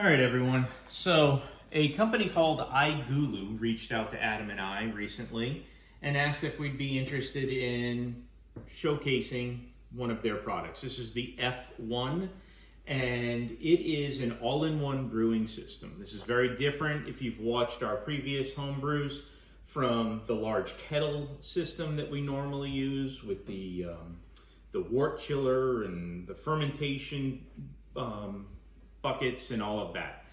All right, everyone. So a company called iGulu reached out to Adam and I recently and asked if we'd be interested in showcasing one of their products. This is the F1, and it is an all-in-one brewing system. This is very different if you've watched our previous home brews from the large kettle system that we normally use with the wort chiller and the fermentation buckets and all of that.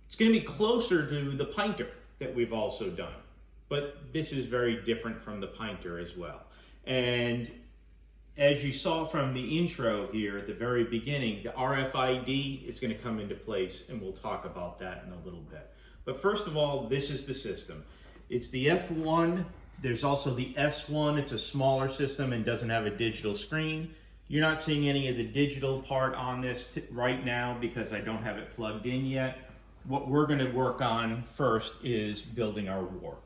It's going to be closer to the pinter that we've also done, but this is very different from the pinter as well. And as you saw from the intro here at the very beginning, the RFID is going to come into place, and we'll talk about that in a little bit. But first of all, this is the system. It's the F1. There's also the S1. It's a smaller system and doesn't have a digital screen. You're not seeing any of the digital part on this right now because I don't have it plugged in yet. What we're going to work on first is building our wort.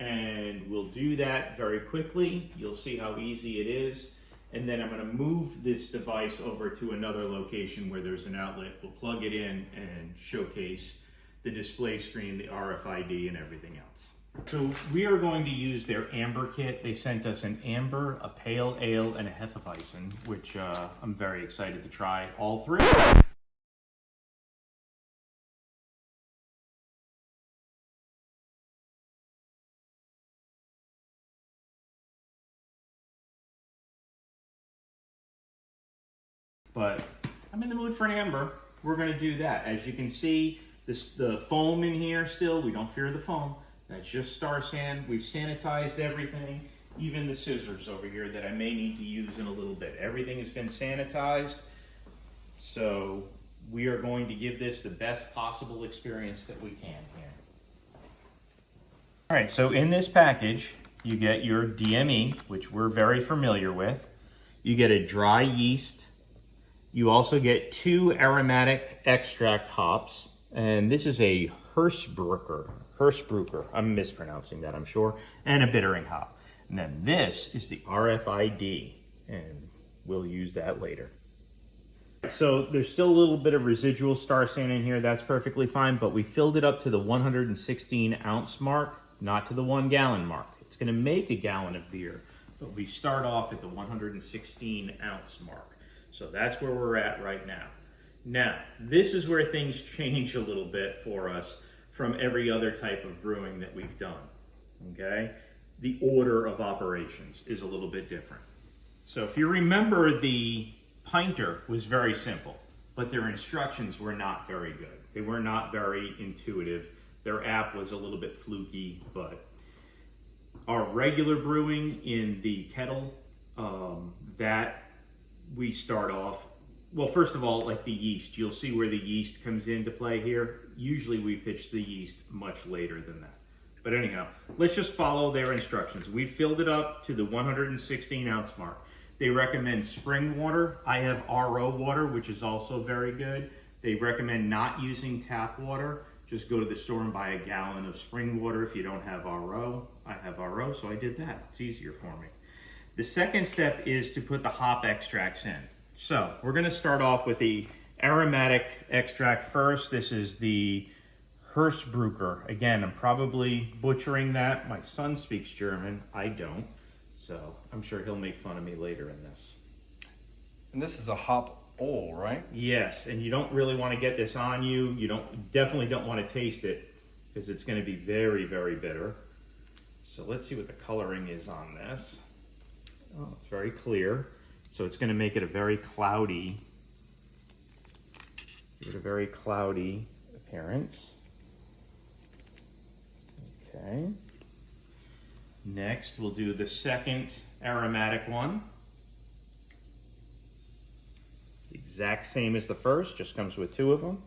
And we'll do that very quickly. You'll see how easy it is. And then I'm going to move this device over to another location where there's an outlet. We'll plug it in and showcase the display screen, the RFID, and everything else. So we are going to use their amber kit. They sent us an amber, a pale ale, and a hefeweizen, which I'm very excited to try all three. But I'm in the mood for an amber. We're going to do that. As you can see, the foam in here still, we don't fear the foam. That's just Star San. We've sanitized everything, even the scissors over here that I may need to use in a little bit. Everything has been sanitized, so we are going to give this the best possible experience that we can here. All right, so in this package, you get your DME, which we're very familiar with. You get a dry yeast. You also get 2 aromatic extract hops, and this is a Hirschbrucker, I'm mispronouncing that, I'm sure, and a bittering hop. And then this is the RFID, and we'll use that later. So there's still a little bit of residual Star San in here, that's perfectly fine, but we filled it up to the 116 ounce mark, not to the 1 gallon mark. It's gonna make a gallon of beer, but we start off at the 116 ounce mark. So that's where we're at right now. Now, this is where things change a little bit for us from every other type of brewing that we've done, okay? The order of operations is a little bit different. So if you remember, the pinter was very simple, but their instructions were not very good. They were not very intuitive. Their app was a little bit fluky, but our regular brewing in the kettle, that we start off, well, first of all, like the yeast, you'll see where the yeast comes into play here. Usually we pitch the yeast much later than that. But anyhow, let's just follow their instructions. We filled it up to the 116 ounce mark. They recommend spring water. I have RO water, which is also very good. They recommend not using tap water. Just go to the store and buy a gallon of spring water if you don't have RO. I have RO, so I did that. It's easier for me. The second step is to put the hop extracts in. So we're going to start off with the aromatic extract first. This is the Hirschbrucker. Again, I'm probably butchering that. My son speaks German. I don't. So I'm sure he'll make fun of me later in this. And this is a hop oil, right? Yes, and you don't really want to get this on you. You definitely don't want to taste it because it's going to be very, very bitter. So let's see what the coloring is on this. Oh, it's very clear. So it's going to make it a very cloudy, appearance. Okay. Next, we'll do the second aromatic one. Exact same as the first, just comes with 2 of them.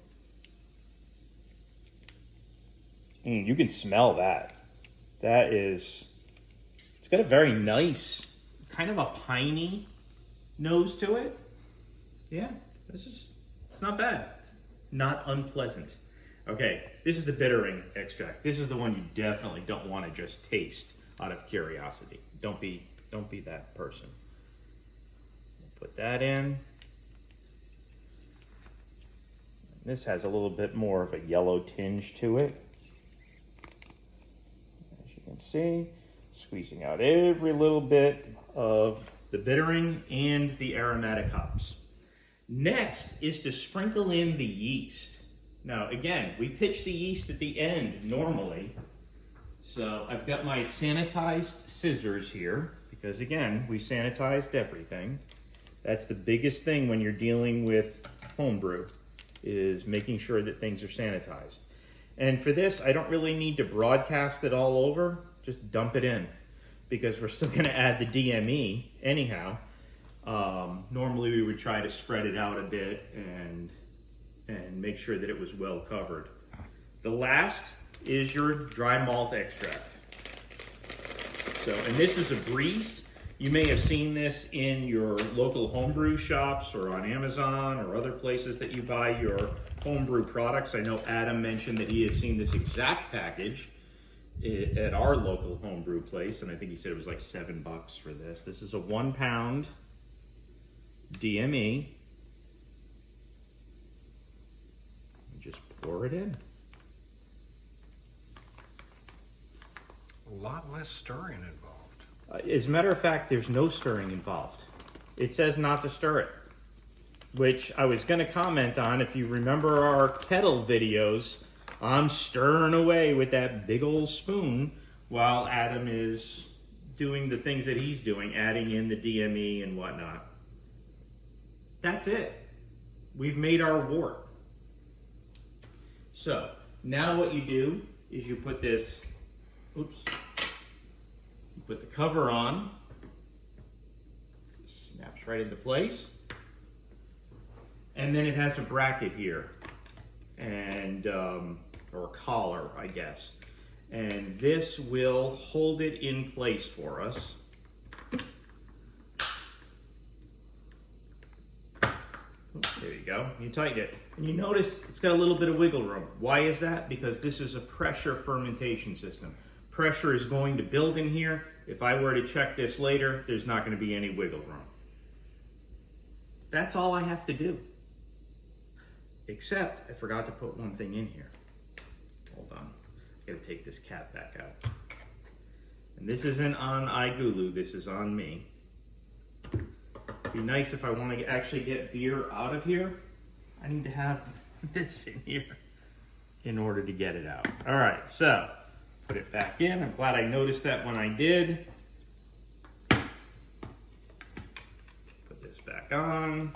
You can smell that. It's got a very nice, kind of a piney nose to it. Yeah, it's not bad. It's not unpleasant. Okay, this is the bittering extract. This is the one you definitely don't want to just taste out of curiosity. Don't be that person. Put that in. This has a little bit more of a yellow tinge to it. As you can see, squeezing out every little bit of the bittering and the aromatic hops. Next is to sprinkle in the yeast. Now again, we pitch the yeast at the end normally. So I've got my sanitized scissors here because again, we sanitized everything. That's the biggest thing when you're dealing with homebrew, is making sure that things are sanitized. And for this, I don't really need to broadcast it all over, just dump it in because we're still gonna add the DME anyhow. Normally we would try to spread it out a bit and make sure that it was well covered. The last is your dry malt extract. So, and this is a breeze. You may have seen this in your local homebrew shops or on Amazon or other places that you buy your homebrew products. I know Adam mentioned that he has seen this exact package at our local homebrew place, and I think he said it was like $7 for this. This is a 1 pound DME. Just pour it in. A lot less stirring involved. As a matter of fact, there's no stirring involved. It says not to stir it, which I was going to comment on. If you remember our kettle videos, I'm stirring away with that big old spoon while Adam is doing the things that he's doing, adding in the DME and whatnot. That's it. We've made our wort. So now what you do is you put this, oops, you put the cover on, snaps right into place, and then it has a bracket here, and or a collar, I guess, and this will hold it in place for us. There you go. You tighten it. And you notice it's got a little bit of wiggle room. Why is that? Because this is a pressure fermentation system. Pressure is going to build in here. If I were to check this later, there's not going to be any wiggle room. That's all I have to do. Except I forgot to put one thing in here. Hold on. I gotta take this cap back out. And this isn't on iGulu, this is on me. It'd be nice if I want to actually get beer out of here. I need to have this in here in order to get it out. All right, so put it back in. I'm glad I noticed that when I did. Put this back on.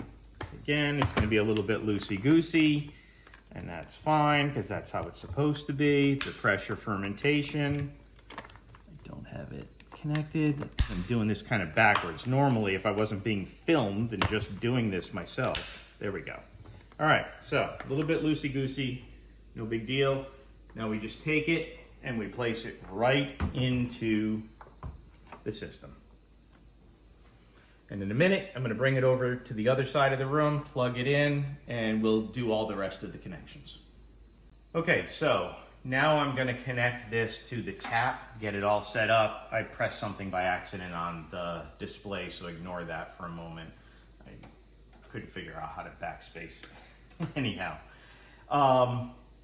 Again, it's going to be a little bit loosey-goosey, and that's fine because that's how it's supposed to be. It's a pressure fermentation. I don't have it connected. I'm doing this kind of backwards. Normally, if I wasn't being filmed and just doing this myself. There we go. All right, so a little bit loosey-goosey, no big deal. Now we just take it and we place it right into the system. And in a minute, I'm going to bring it over to the other side of the room, plug it in, and we'll do all the rest of the connections. Okay, so now I'm going to connect this to the tap, get it all set up. I pressed something by accident on the display, so ignore that for a moment. I couldn't figure out how to backspace. Anyhow,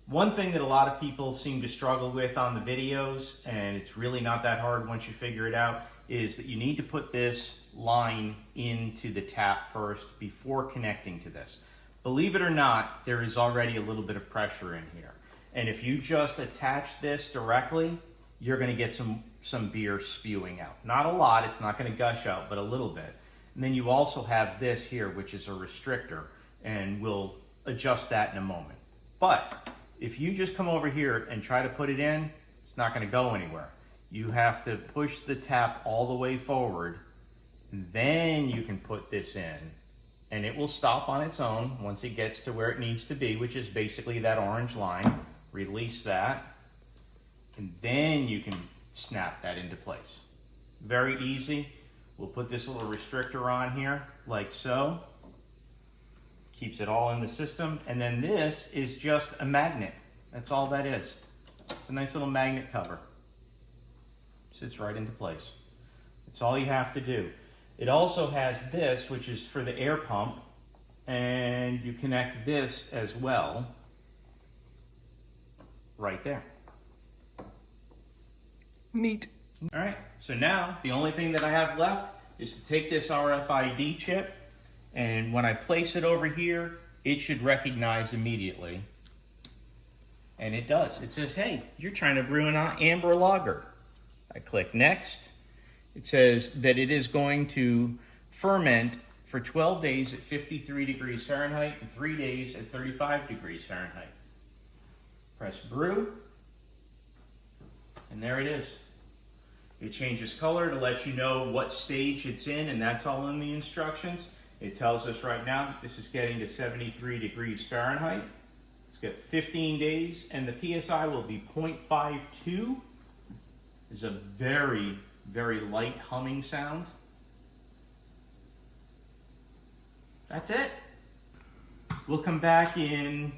one thing that a lot of people seem to struggle with on the videos, and it's really not that hard once you figure it out, is that you need to put this line into the tap first before connecting to this. Believe it or not, there is already a little bit of pressure in here. And if you just attach this directly, you're going to get some beer spewing out. Not a lot, it's not going to gush out, but a little bit. And then you also have this here, which is a restrictor, and we'll adjust that in a moment. But if you just come over here and try to put it in, it's not going to go anywhere. You have to push the tap all the way forward, and then you can put this in, and it will stop on its own once it gets to where it needs to be, which is basically that orange line. Release that, and then you can snap that into place. Very easy. We'll put this little restrictor on here, like so. Keeps it all in the system, and then this is just a magnet. That's all that is. It's a nice little magnet cover. Sits right into place. That's all you have to do. It also has this, which is for the air pump, and you connect this as well right there. Neat. All right, so now the only thing that I have left is to take this RFID chip, and when I place it over here, it should recognize immediately. And it does. It says, hey, you're trying to brew an amber lager. I click next. It says that it is going to ferment for 12 days at 53 degrees Fahrenheit and 3 days at 35 degrees Fahrenheit. Press brew, and there it is. It changes color to let you know what stage it's in, and that's all in the instructions. It tells us right now that this is getting to 73 degrees Fahrenheit. It's got 15 days, and the PSI will be 0.52. It's a very, very light humming sound. That's it. We'll come back in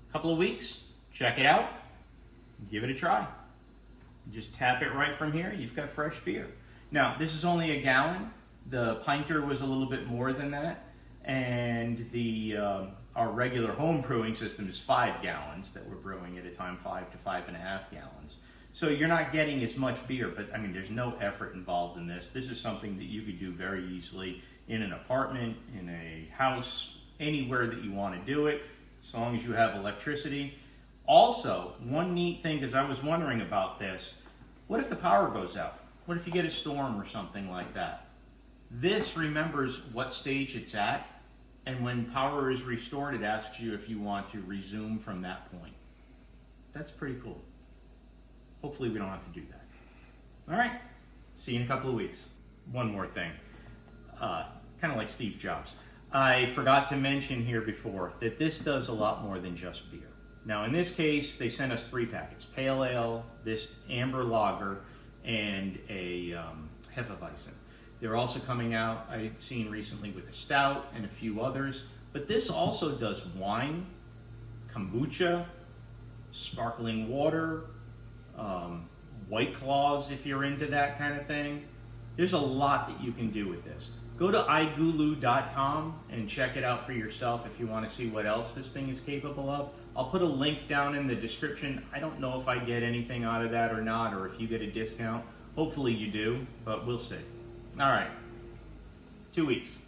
a couple of weeks, check it out, give it a try. Just tap it right from here, you've got fresh beer. Now, this is only a gallon. The pinter was a little bit more than that, and our regular home brewing system is 5 gallons that we're brewing at a time, 5 to 5.5 gallons. So you're not getting as much beer, but I mean, there's no effort involved in this. This is something that you could do very easily in an apartment, in a house, anywhere that you want to do it, as long as you have electricity. Also, one neat thing, because I was wondering about this, what if the power goes out? What if you get a storm or something like that? This remembers what stage it's at, and when power is restored, it asks you if you want to resume from that point. That's pretty cool. Hopefully we don't have to do that. All right, see you in a couple of weeks. One more thing, kind of like Steve Jobs. I forgot to mention here before that this does a lot more than just beer. Now in this case, they sent us 3 packets, pale ale, this amber lager, and a Hefeweizen. They're also coming out, I've seen recently, with a stout and a few others, but this also does wine, kombucha, sparkling water, White Claws if you're into that kind of thing. There's a lot that you can do with this. Go to iGulu.com and check it out for yourself if you want to see what else this thing is capable of. I'll put a link down in the description. I don't know if I get anything out of that or not, or if you get a discount. Hopefully you do, but we'll see. All right, 2 weeks.